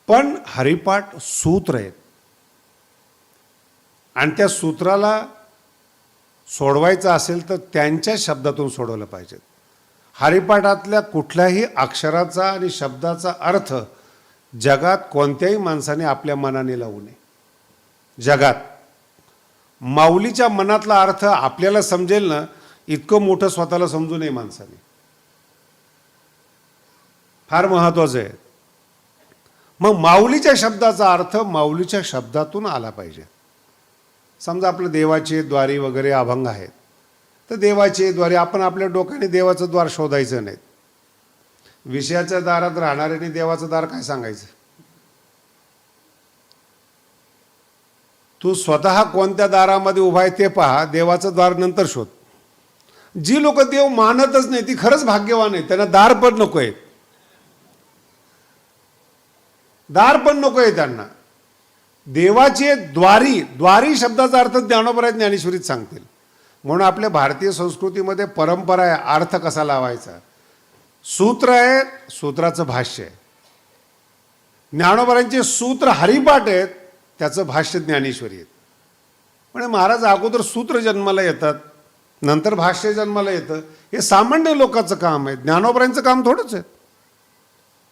पण हरिपाठ सूत्र आहेत आणि त्या सूत्राला सोडवायचं असेल तर त्यांच्या शब्दातून सोडवलं पाहिजे. हरिपाठातल्या कुठल्याही अक्षराचा आणि शब्दाचा अर्थ जगात कोणत्याही माणसाने आपल्या मनाने लावू नये. जगात माऊलीच्या मनातला अर्थ आपल्याला समजेल ना, इतकं मोठं स्वतःला समजू नये माणसाने. फार महत्वाचं आहे. मग माऊलीच्या शब्दाचा अर्थ माऊलीच्या शब्दातून आला पाहिजे. समजा आपलं देवाचे द्वारी वगैरे अभंग आहेत, तर देवाचे द्वारी आपण आपल्या डोक्याने देवाचं द्वार शोधायचं नाही. विषयाच्या दारात राहणाऱ्याने देवाचं दार काय सांगायचं. तू स्वतः कोणत्या दारामध्ये उभा आहे ते पहा, देवाचं द्वार नंतर शोध. जी लोक देव मानतच नाही ती खरंच भाग्यवान आहे. त्यांना दार पण नको आहे, दार पण नको आहे त्यांना. देवाचे द्वारी, द्वारी शब्दाचा अर्थ ज्ञानोबा ज्ञानेश्वरीत सांगतील. म्हणून आपल्या भारतीय संस्कृतीमध्ये परंपरा आहे अर्थ कसा लावायचा. सूत्र आहे, सूत्राचं भाष्य आहे. ज्ञानोबांचे सूत्र हरिपाठ आहेत, त्याचं भाष्य ज्ञानेश्वरी आहेत. म्हणजे महाराज अगोदर सूत्र जन्माला येतात, नंतर भाष्य जन्माला येतं. हे सामान्य लोकांचं काम आहे, ज्ञानोबांचं काम थोडंच आहे.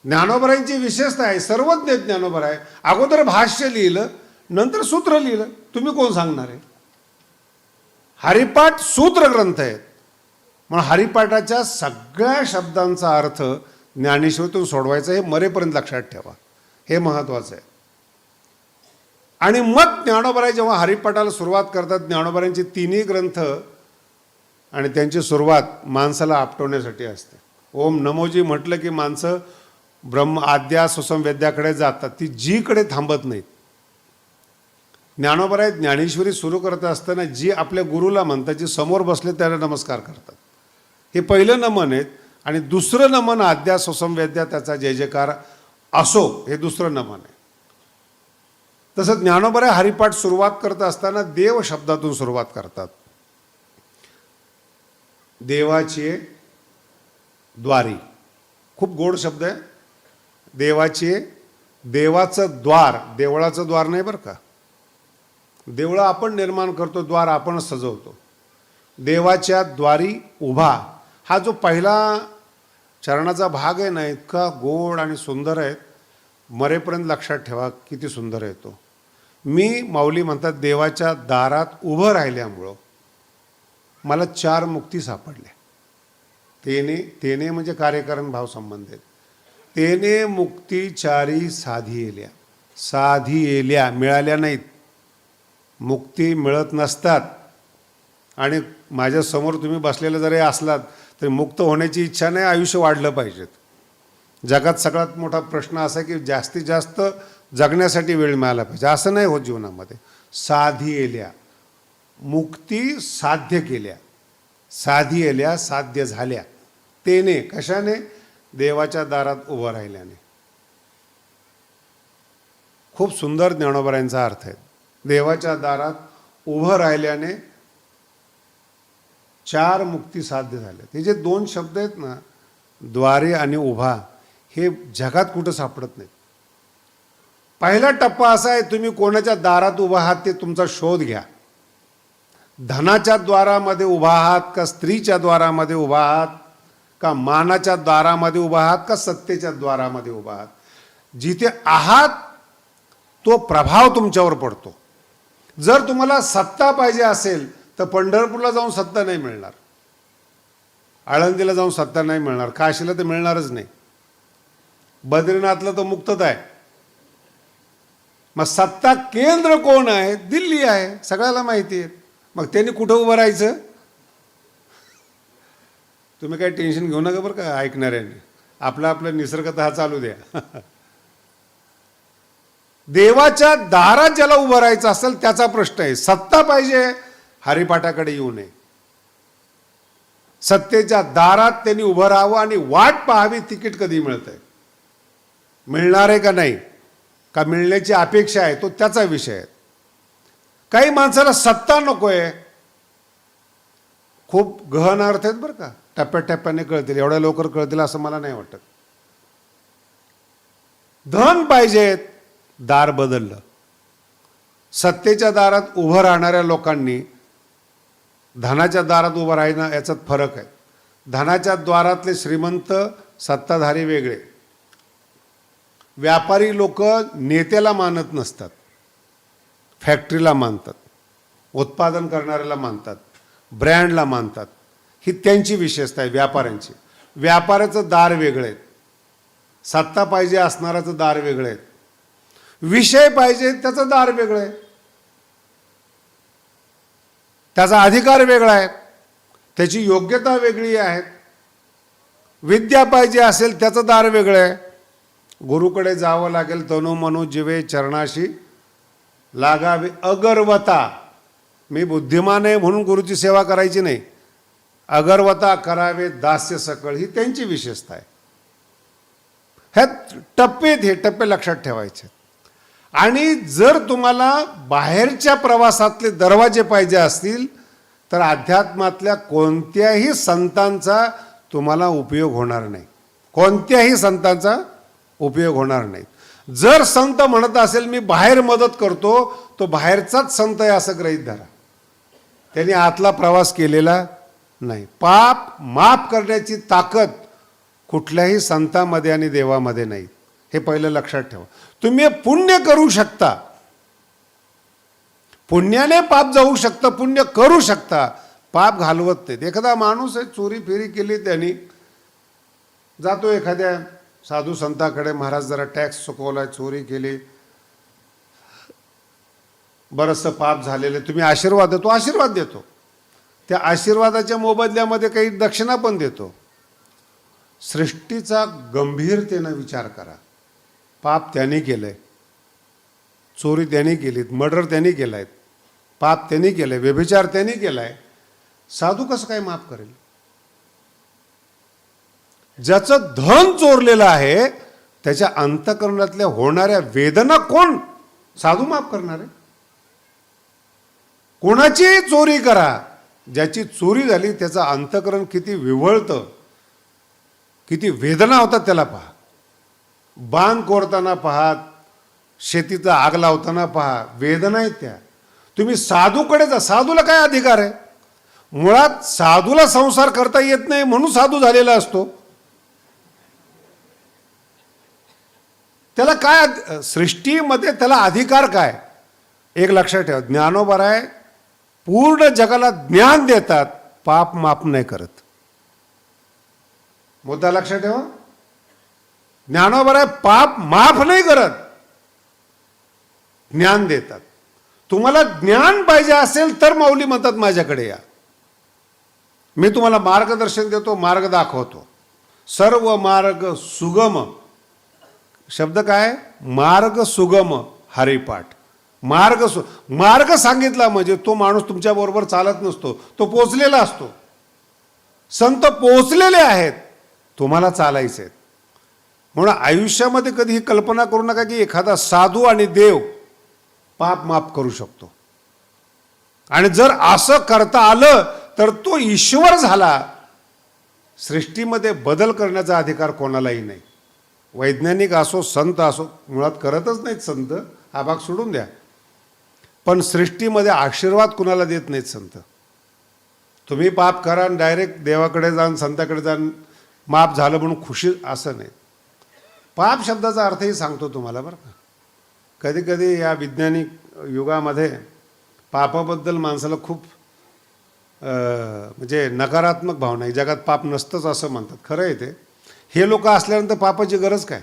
ज्ञानोबांची विशेषता आहे, सर्वज्ञ ज्ञानोबा आहे. अगोदर भाष्य लिहिलं, नंतर सूत्र लिहिलं. तुम्ही कोण सांगणार आहे. हरिपाठ सूत्र ग्रंथ आहेत. म्हणून हरिपाठाच्या सगळ्या शब्दांचा अर्थ ज्ञानेश्वरीतून सोडवायचा, हे मरेपर्यंत लक्षात ठेवा. हे महत्त्वाचं आहे. आणि मग ज्ञानोबा जेव्हा हरिपाठाला सुरुवात करतात, ज्ञानोबांचे तिन्ही ग्रंथ आणि त्यांची सुरुवात माणसाला आपटवण्यासाठी असते. ओम नमोजी म्हटलं की माणसं ब्रह्म आद्या सुसम वेद्याकडे जातात, ती जीकडे थांबत नाहीत. ज्ञानोबा ज्ञानेश्वरी सुरू करत असताना जी आपल्या गुरुला म्हणतात, जी समोर बसले त्याला नमस्कार करतात. हे पहिलं नमन आहेत. आणि दुसरं नमन आद्या सुसम वेद्या त्याचा जय जयकार असो, हे दुसरं नमन आहे. तसं ज्ञानोबा हरिपाठ सुरुवात करत असताना देव शब्दातून सुरुवात करतात. देवाचे द्वारी, खूप गोड शब्द आहे. देवाचे, देवाचं द्वार, देवळाचं द्वार नाही बरं का. देवळं आपण निर्माण करतो, द्वार आपणच सजवतो. देवाच्या द्वारी उभा, हा जो पहिला चरणाचा भाग आहे ना, इतका गोड आणि सुंदर आहे. मरेपर्यंत लक्षात ठेवा किती सुंदर आहे तो. मी माऊली म्हणतात देवाच्या दारात उभं राहिल्यामुळं मला 4 मुक्ती सापडल्या. तेने, तेने म्हणजे कार्यकारण भाव संबंधित. तेने मुक्ती चारी साधी येल्या. साधी येल्या, मिळाल्या नाहीत. मुक्ती मिळत नसतात. आणि माझ्यासमोर तुम्ही बसलेलं जरी असलात तरी मुक्त होण्याची इच्छा नाही, आयुष्य वाढलं पाहिजेत. जगात सगळ्यात मोठा प्रश्न असा की जास्तीत जास्त जगण्यासाठी वेळ मिळाला पाहिजे, असं नाही होत जीवनामध्ये. साधी येल्या, मुक्ती साध्य केल्या, साधी येल्या साध्य झाल्या. तेने, कशाने, देवाच्या दारात उभं राहिल्याने. खूप सुंदर ज्ञानोबांचा अर्थ आहे. देवाच्या दारात उभं राहिल्याने 4 मुक्ती साध्य झाल्या. हे जे 2 शब्द आहेत ना, द्वारे आणि उभा, हे जगात कुठं सापडत नाहीत. पहिला टप्पा असा आहे, तुम्ही कोणाच्या दारात उभा आहात ते तुमचा शोध घ्या. धनाच्या द्वारामध्ये उभा आहात का स्त्रीच्या द्वारामध्ये उभा आहात का मानाच्या द्वारामध्ये उभा आहात का सत्तेच्या द्वारामध्ये उभा आहात. जिथे आहात तो प्रभाव तुमच्यावर पडतो. जर तुम्हाला सत्ता पाहिजे असेल तर पंढरपूरला जाऊन सत्ता नाही मिळणार, आळंदीला जाऊन सत्ता नाही मिळणार, काशीला तर मिळणारच नाही, बद्रीनाथला तर मुक्तता आहे. मग सत्ता केंद्र कोण आहे, दिल्ली आहे, सगळ्याला माहिती आहे. मग त्यांनी कुठं उभं राहायचं. तुम्ही काही टेन्शन घेऊ नका बरं का ऐकणाऱ्यांनी, आपलं निसर्गतः चालू द्या. देवाच्या दारात ज्याला उभं राहायचं असेल त्याचा प्रश्न आहे. सत्ता पाहिजे, हरिपाठाकडे येऊ नये. सत्तेच्या दारात त्यांनी उभं राहावं आणि वाट पाहावी तिकीट कधी मिळतंय, मिळणार आहे का नाही, का मिळण्याची अपेक्षा आहे, तो त्याचा विषय आहे. काही माणसाला सत्ता नको आहे. खूप गहन अर्थ आहेत बरं का, टप्प्याटप्प्याने कळतील. एवढ्या लवकर कळतील असं मला नाही वाटत. धन पाहिजेत, दार बदललं. सत्तेच्या दारात उभं राहणाऱ्या लोकांनी धनाच्या दारात उभं राहणं याच्यात फरक आहे. धनाच्या द्वारातले श्रीमंत सत्ताधारी वेगळे. व्यापारी लोक नेत्याला मानत नसतात, फॅक्टरीला मानतात, उत्पादन करणाऱ्याला मानतात, ब्रँडला मानतात. ही त्यांची विशेषता आहे व्यापाऱ्यांची. व्यापाऱ्याचं दार वेगळं आहे, सत्ता पाहिजे असणाऱ्याचं दार वेगळं आहे, विषय पाहिजे त्याचं दार वेगळं आहे, त्याचा अधिकार वेगळा आहे, त्याची योग्यता वेगळी आहे. विद्या पाहिजे असेल त्याचं दार वेगळं आहे. गुरुकडे जावं लागेल, तनु मनु जिवे चरणाशी लागावे अगरवता. मी बुद्धिमान आहे म्हणून गुरुची सेवा करायची नाही, अगरवता करावे दास्य सकळ, ही त्यांची विशेषता आहे. हे टप्पे लक्षात ठेवायचे. आणि जर तुम्हाला बाहेरच्या प्रवासातले दरवाजे पाहिजे असतील तर अध्यात्मातल्या कोणत्याही संतांचा तुम्हाला उपयोग होणार नाही, कोणत्याही संतांचा उपयोग होणार नाही. जर संत म्हणत असेल मी बाहेर मदत करतो, तो बाहेरचाच संत आहे असं गृहीत धरा, त्यांनी आतला प्रवास केलेला नाही. पाप माफ करण्याची ताकद कुठल्याही संतांमध्ये आणि देवामध्ये नाही, हे पहिलं लक्षात ठेवा. तुम्ही पुण्य करू शकता, पुण्याने पाप जाऊ शकतं, पुण्य करू शकता, पाप घालवत नाहीत. एखादा माणूस आहे, चोरी फेरी केली, त्यांनी जातो एखाद्या साधू संताकडे, महाराज जरा टॅक्स चुकवलाय, चोरी केली, बरंचसं पाप झालेलं, तुम्ही आशीर्वाद देतो, आशीर्वाद देतो. त्या आशीर्वादाच्या मोबदल्यामध्ये काही दक्षिणा पण देतो. सृष्टीचा गंभीरतेनं विचार करा. पाप त्यांनी केलंय, चोरी त्यांनी केलीत, मर्डर त्यांनी केलाय, पाप त्यांनी केलंय, व्यभिचार त्यांनी केलाय, साधू कसं काय माफ करेल? ज्याचं धन चोरलेलं आहे त्याच्या अंतःकरणातल्या होणाऱ्या वेदना कोण साधू माफ करणार आहे? कोणाची चोरी करा, ज्याची चोरी झाली त्याचं अंतःकरण किती विव्हळतं, किती वेदना होतात त्याला पहा. बांध कोरताना पहा, शेतीचा आग लावताना पहा, वेदना आहेत त्या. तुम्ही साधूकडे जा, साधूला काय अधिकार आहे? मुळात साधूला संसार करता येत नाही म्हणून साधू झालेला असतो. त्याला काय सृष्टीमध्ये त्याला अधिकार काय? एक लक्षात ठेवा, ज्ञानोबराय पूर्ण जगाला ज्ञान देतात, पाप माफ नाही करत. मुद्दा लक्षात ठेवा, ज्ञानोबराय पाप माफ नाही करत, ज्ञान देतात. तुम्हाला ज्ञान पाहिजे असेल तर माऊली म्हणतात माझ्याकडे या, मी तुम्हाला मार्गदर्शन देतो, मार्ग दाखवतो. सर्व मार्ग सुगम, शब्द काय? मार्ग सुगम हरिपाठ. मार्ग सांगितला म्हणजे तो माणूस तुमच्या बरोबर चालत नसतो, तो पोचलेला असतो. संत पोचलेले आहेत, तुम्हाला चालायचे आहेत. म्हणून आयुष्यामध्ये कधी ही कल्पना करू नका की एखादा साधू आणि देव पाप माफ करू शकतो. आणि जर असं करता आलं तर तो ईश्वर झाला. सृष्टीमध्ये बदल करण्याचा अधिकार कोणालाही नाही. वैज्ञानिक असो, संत असो, मुळात करतच नाहीत संत, हा भाग सोडून द्या. पण सृष्टीमध्ये आशीर्वाद कुणाला देत नाहीत संत. तुम्ही पाप करा आणि डायरेक्ट देवाकडे जाऊन संताकडे जाऊन माफ झालं म्हणून खुशी, असं नाही. पाप शब्दाचा अर्थही सांगतो तुम्हाला बरं का. कधी कधी या वैज्ञानिक युगामध्ये पापाबद्दल माणसाला खूप म्हणजे नकारात्मक भावना आहे. जगात पाप नसतंच असं म्हणतात, खरं आहे ते. हे लोक असल्यानंतर पापाची गरज काय?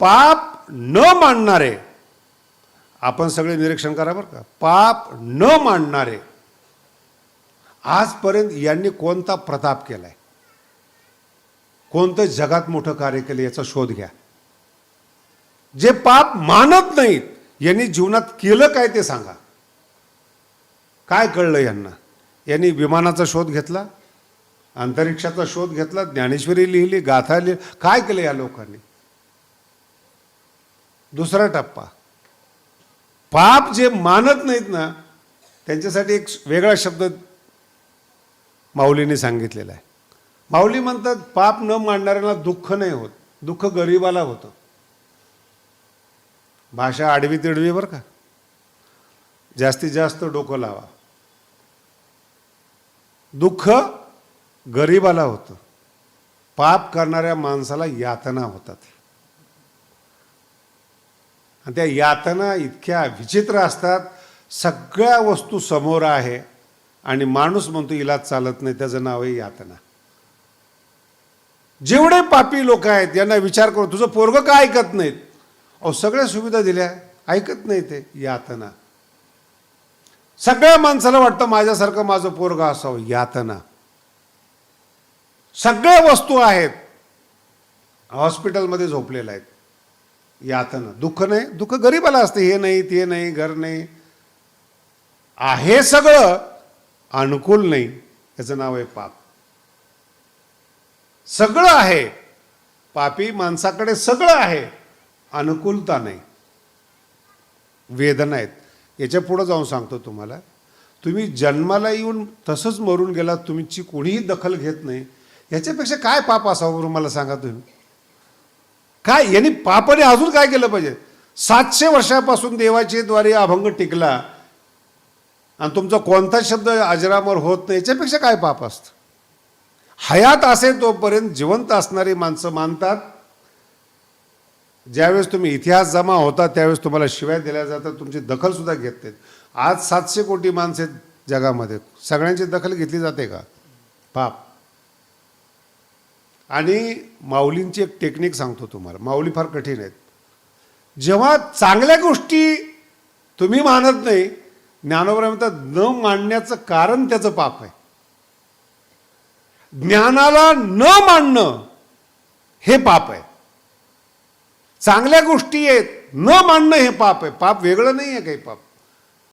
पाप न मानणारे, आपण सगळे निरीक्षण करा बरं का, पाप न मानणारे आजपर्यंत यांनी कोणता प्रताप केलाय, कोणतं जगात मोठं कार्य केलं याचा शोध घ्या. जे पाप मानत नाहीत यांनी जीवनात केलं काय ते सांगा. काय कळलं यांना? यांनी विमानाचा शोध घेतला, अंतरिक्षाचा शोध घेतला, ज्ञानेश्वरी लिहिली, गाथा लिहिली, काय केलं या लोकांनी? दुसरा टप्पा, पाप जे मानत नाहीत ना त्यांच्यासाठी एक वेगळा शब्द माऊलीने सांगितलेला आहे. माऊली म्हणतात पाप न मांडणाऱ्याला दुःख नाही होत, दुःख गरिबाला होतं. भाषा आडवी तिडवी बरं का, जास्तीत जास्त डोकं लावा. दुःख गरिबाला होतं, पाप करणाऱ्या माणसाला यातना होतात. आणि त्या यातना इतक्या विचित्र असतात. सगळ्या वस्तू समोर आहे आणि माणूस म्हणतो इलाज चालत नाही, त्याचं नाव आहे यातना. जेवढे पापी लोक आहेत यांना विचार करू, तुझं पोरगं का ऐकत नाहीत? अहो सगळ्या सुविधा दिल्या, ऐकत नाही ते, यातना. सगळ्या माणसाला वाटतं माझ्यासारखं माझं पोरगं असावं, यातना. सगळ्या वस्तू आहेत, हॉस्पिटलमध्ये झोपलेल्या आहेत, यातना. दुःख नाही, दुःख गरिबाला असते. हे नाही, ते नाही, घर नाही, आहे सगळं, अनुकूल नाही, याचं नाव आहे पाप. सगळं आहे, पापी माणसाकडे सगळं आहे, अनुकूलता नाही, वेदना आहेत. याच्या पुढे जाऊन सांगतो तुम्हाला, तुम्ही जन्माला येऊन तसंच मरून गेला, तुमची कोणीही दखल घेत नाही, याच्यापेक्षा काय पाप असावं बरं मला सांगा तुम्ही? काय यांनी पापाने अजून काय केलं पाहिजे? 700 वर्षापासून देवाच्या द्वारे अभंग टिकला आणि तुमचा कोणता शब्द अजरामर होत नाही, याच्यापेक्षा काय पाप असतं? हयात असे तोपर्यंत जिवंत असणारी माणसं मानतात. ज्यावेळेस तुम्ही इतिहास जमा होता त्यावेळेस तुम्हाला शिव्या दिल्या जातात, तुमची दखल सुद्धा घेत नाहीत. आज 700 कोटी माणसं आहेत जगामध्ये, सगळ्यांची दखल घेतली जाते का? पाप. आणि माऊलींची एक टेक्निक सांगतो तुम्हाला, माऊली फार कठीण आहेत. जेव्हा चांगल्या गोष्टी तुम्ही मानत नाही, ज्ञानोबा म्हणतात न मानण्याचं कारण त्याचं पाप आहे. ज्ञानाला न मानणं हे पाप आहे. चांगल्या गोष्टी आहेत न मानणं हे पाप आहे. पाप वेगळं नाही आहे काही पाप.